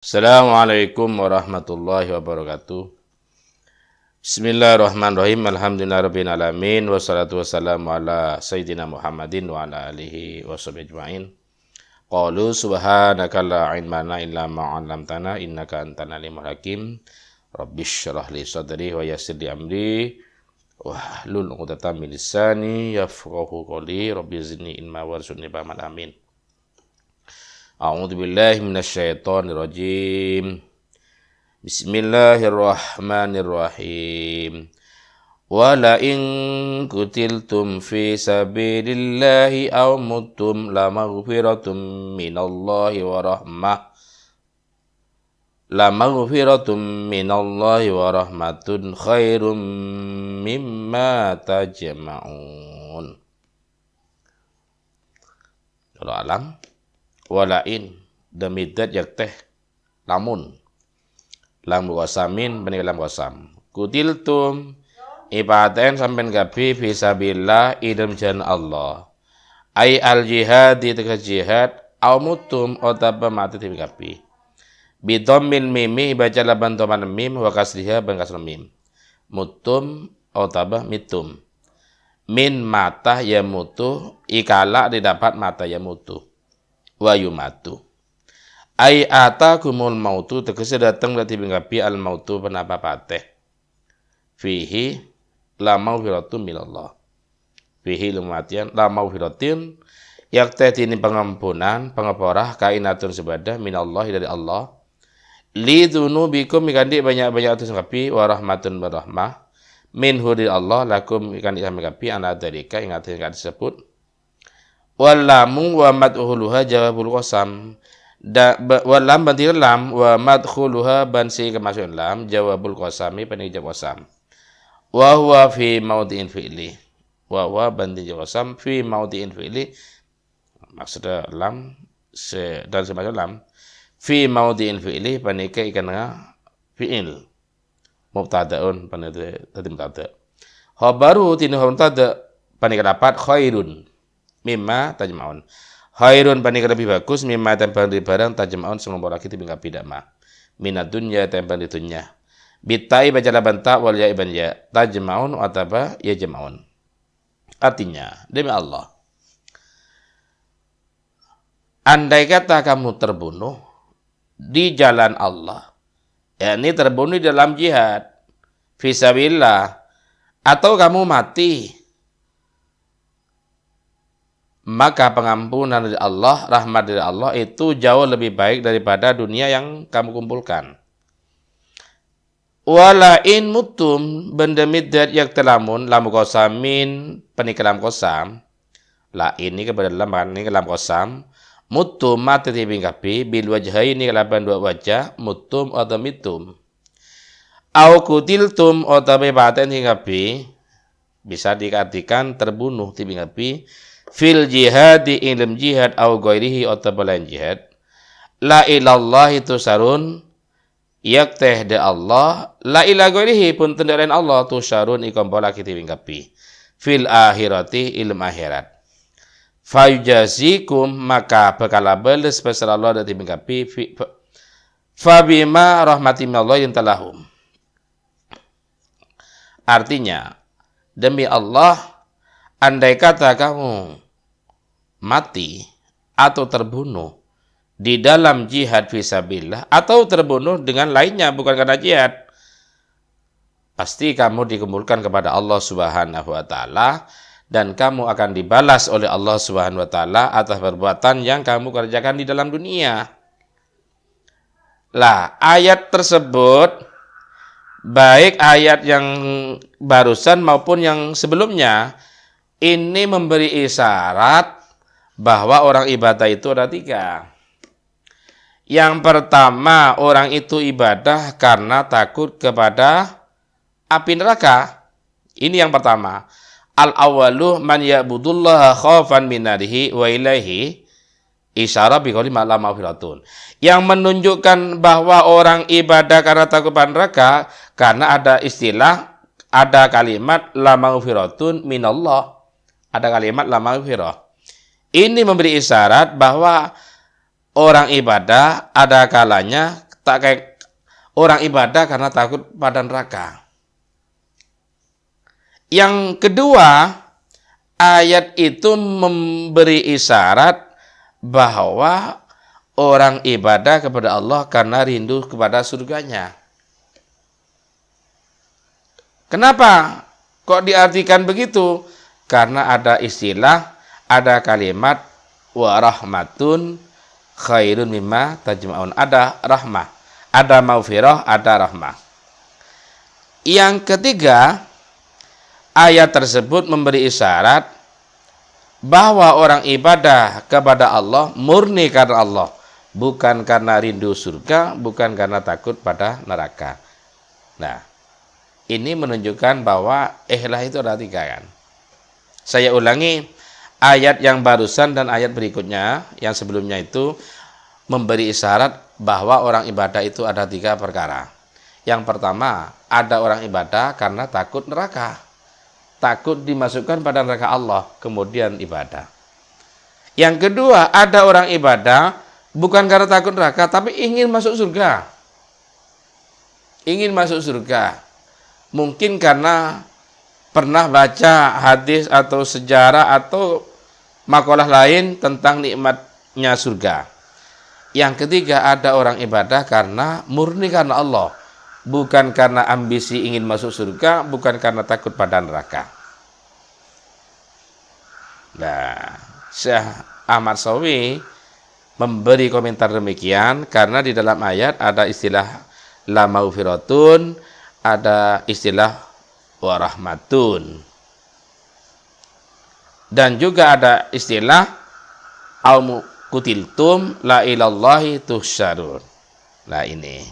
Assalamualaikum warahmatullahi wabarakatuh. Bismillahirrahmanirrahim. Alhamdulillahirabbil alamin wassalatu wassalamu ala sayyidina Muhammadin wa ala alihi washabihi ajmain. Qalu subhanaka la ilma lana illa ma 'allamtana innaka antal alimul hakim. Rabbish shrah li sadri wa yassir li amri wahlul 'uqdatam min lisani yafqahu qawli. Rabbi zidni ilma warzuqni fahman. Amin. A'udzu billahi minasyaitonir rajim. Bismillahirrahmanirrahim. Wala in kutiltum fi sabilillahi aw muttum la maghfiratum minallahi wa rahmah. La maghfiratum minallahi wa rahmatun khairum mimma tajma'un. Kalau alam walain demi dat yak teh lamun lam qasamin bani lam qasam kutiltum ibaten sampean gabi fisabilillah idem jalan Allah ai al jihad di tengah jihad au mutum otaba mati ti gabi bidomil mimi baca laban toman mim wa kasriha ban kasr mim mutum otaba mitum min mata ya mutu ikala didapat mata ya mutu wa yumatu ai atakumul mautu tegese datang berarti binggapi al mautu penapa pateh fihi la maghfiratun minallah fihi lumatian la maghfiratin yak teh ini pengampunan pengaporah kainatun sebadah minallah dari Allah li dzunubikum mikandi banyak-banyak atus ngapi wa rahmatun berahmah minhu dari Allah lakum mikandi ngapi ana dalika ingat disebut walamu wa madkhuluha jawabul qasam walam bantir lam wa madkhuluha bansi kemasukan lam jawabul qasami penijab qasam wa huwa fi maudhi'in fi'li wa huwa banti qasam fi maudhi'in fi'li maksudnya lam dan semacam lam fi maudhi'in fi'li panika ikan fi'il mubtada'un panika tadi mubtada khabaru tinu mubtada panika dapat khairun mimma tajma'un khairun panika lebih bagus mimma tempel di barang tajma'un sengombo lagi tibingga bidak ma minad dunya tempel di dunya bitai baca laban ta wal ya iban ya tajma'un ataba ya jama'un artinya demi Allah andai kata kamu terbunuh di jalan Allah yakni terbunuh di dalam jihad fisabilillah atau kamu mati maka pengampunan dari Allah, rahmat dari Allah itu jauh lebih baik daripada dunia yang kamu kumpulkan. Wala in mutum bendemit dat yak telamun lamu kosamin penikalam kosam. La ini kepada dalam ini kelam kosam. Mutum mati tibingkapi bil wajhaini kelaban dua wajah mutum atau mitum. Au kutiltum atau bebaten hinggapi bisa diartikan terbunuh tibingkapi fil jihad di ilm jihad au ghairihi atau belain jihad la ilallah itu sarun yak teh de Allah la ila ghairihi pun tendaren Allah tu sarun ikom bola kita bingkapi fil akhirati ilm akhirat fayujazikum maka bakala bales besar Allah dari bingkapi fabima rahmati minallah yantalahum artinya demi Allah andai kata kamu mati atau terbunuh di dalam jihad fisabilillah atau terbunuh dengan lainnya bukan karena jihad, pasti kamu dikumpulkan kepada Allah Subhanahu wa taala dan kamu akan dibalas oleh Allah Subhanahu wa taala atas perbuatan yang kamu kerjakan di dalam dunia. Lah, ayat tersebut baik ayat yang barusan maupun yang sebelumnya ini memberi isyarat bahwa orang ibadah itu ada tiga. Yang pertama, orang itu ibadah karena takut kepada api neraka. Ini yang pertama. Al-awwalu man ya'budullaha khaufan min narihi wa ilaihi isyarah biqauli ma la maghfiratun. Yang menunjukkan bahwa orang ibadah karena takut pada neraka karena ada istilah, ada kalimat la maghfiratun minallah. Ada kalimat la maghfirah. Ini memberi isyarat bahwa orang ibadah ada kalanya Tak kayak orang ibadah karena takut pada neraka. Yang kedua, ayat itu memberi isyarat bahwa orang ibadah kepada Allah karena rindu kepada surganya. Kenapa kok diartikan begitu? Karena ada istilah, ada kalimat wa rahmatun khairun mimma tajma'un. Ada rahmah, ada maghfirah, ada rahmah. Yang ketiga, ayat tersebut memberi isyarat bahwa orang ibadah kepada Allah murni karena Allah, bukan karena rindu surga, bukan karena takut pada neraka. Nah, ini menunjukkan bahwa ikhlas itu ada 3 kan. Saya ulangi, ayat yang barusan dan ayat berikutnya yang sebelumnya itu memberi isyarat bahwa orang ibadah itu ada 3 perkara. Yang pertama, ada orang ibadah karena takut neraka. Takut dimasukkan pada neraka Allah, kemudian ibadah. Yang kedua, ada orang ibadah bukan karena takut neraka, tapi ingin masuk surga. Ingin masuk surga. Mungkin karena pernah baca hadis atau sejarah atau makalah lain tentang nikmatnya surga. Yang ketiga, ada orang ibadah karena murni karena Allah, bukan karena ambisi ingin masuk surga, bukan karena takut pada neraka. Nah, Syekh Ahmad Shawi memberi komentar demikian karena di dalam ayat ada istilah la maghfiratun, ada istilah wa rahmatun. Dan juga ada istilah au kutiltum la ilallahi tuhsyarun. Nah, ini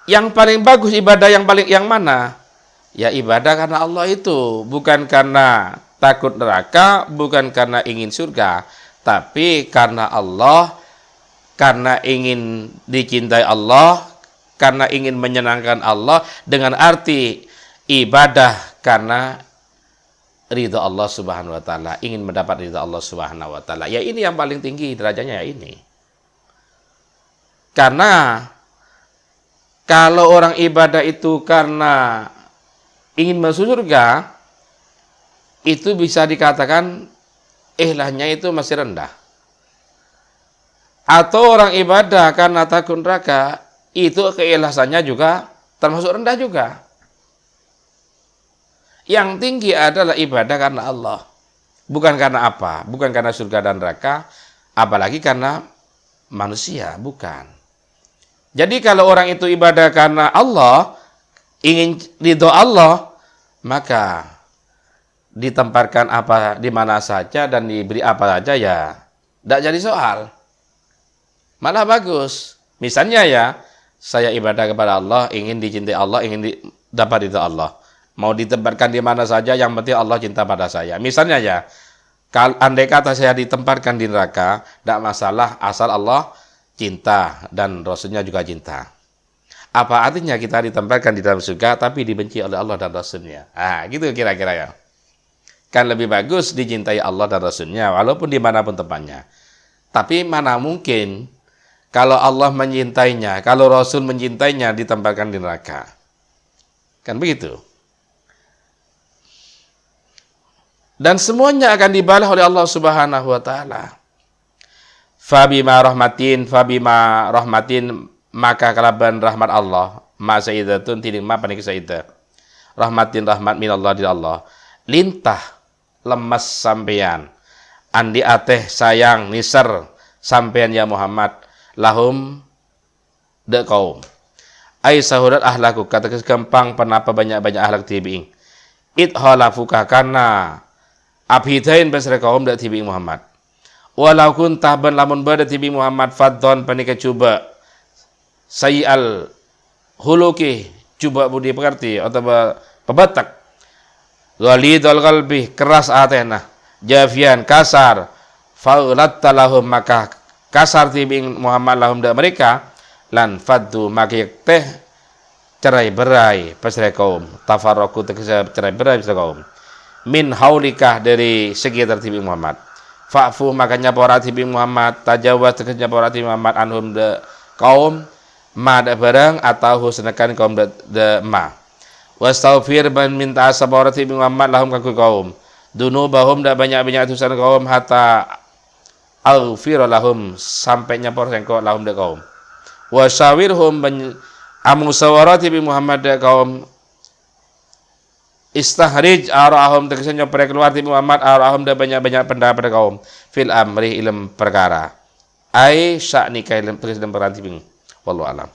yang paling bagus ibadah yang mana? Ya ibadah karena Allah itu, bukan karena takut neraka, bukan karena ingin surga, tapi karena Allah, karena ingin dicintai Allah, karena ingin menyenangkan Allah, dengan arti ibadah karena ridha Allah Subhanahu wa taala, ingin mendapat ridha Allah Subhanahu wa taala. Ya ini yang paling tinggi derajatnya, ya ini. Karena kalau orang ibadah itu karena ingin masuk surga, itu bisa dikatakan ikhlasnya itu masih rendah. Atau orang ibadah karena takut neraka, itu keikhlasannya juga termasuk rendah juga. Yang tinggi adalah ibadah karena Allah. Bukan karena apa? Bukan karena surga dan neraka, apalagi karena manusia, bukan. Jadi kalau orang itu ibadah karena Allah, ingin ridho Allah, maka ditempatkan apa di mana saja dan diberi apa saja ya tidak jadi soal. Malah bagus. Misalnya ya, saya ibadah kepada Allah, ingin dicintai Allah, ingin dapat ridho Allah. Mau ditempatkan di mana saja, yang penting Allah cinta pada saya. Misalnya ya, andai kata saya ditempatkan di neraka, tidak masalah asal Allah cinta dan Rasulnya juga cinta. Apa artinya kita ditempatkan di dalam surga tapi dibenci oleh Allah dan Rasulnya? Ah, gitu kira-kira ya. Kan lebih bagus dicintai Allah dan Rasulnya walaupun dimanapun tempatnya. Tapi mana mungkin kalau Allah mencintainya, kalau Rasul mencintainya ditempatkan di neraka. Kan begitu. Dan semuanya akan dibalas oleh Allah Subhanahu wa taala. Fabima rahmatin maka kalaban rahmat Allah, ma sayyidatun tining ma panik sayyidah. Rahmatin rahmat minallah di Allah. Lintah lemas sampean. Andi ateh sayang niser sampean ya Muhammad lahum de kaum. Ai sahurat ahlaku kata gampang penapa banyak-banyak ahlak tibiing. It halafuka kana abhidain basra kaum dak tibiing Muhammad. Walau kun tahban lamun bada tibiing Muhammad faddon panika coba sayyal huluki coba budi pekerti atau pebatak. Ghalidul qalbi keras atena, jafian kasar, fa'ulatta lahum maka kasar tibing Muhammad lahum da mereka lan faddu maka teh cerai berai pasrai kaum tafarraqu cerai berai pasrai kaum min haulikah dari sekitar tibing Muhammad fa'fu makanya porati bi Muhammad tajawaz tegenya porati Muhammad anhum de kaum ma de barang atau husnakan kaum de ma wastaghfir ban minta sabarati bi Muhammad lahum kaku kaum dunubahum da banyak-banyak dosa kaum hatta aghfir lahum sampai nyapor sengko lahum de kaum wasyawirhum amusawarati bi Muhammad de kaum istahrij arahum tegese nyopre keluar ti Muhammad arahum da banyak-banyak pendapat kaum fil amri ilm perkara ai sya'ni ka ilm tegese perkara wallahu alam.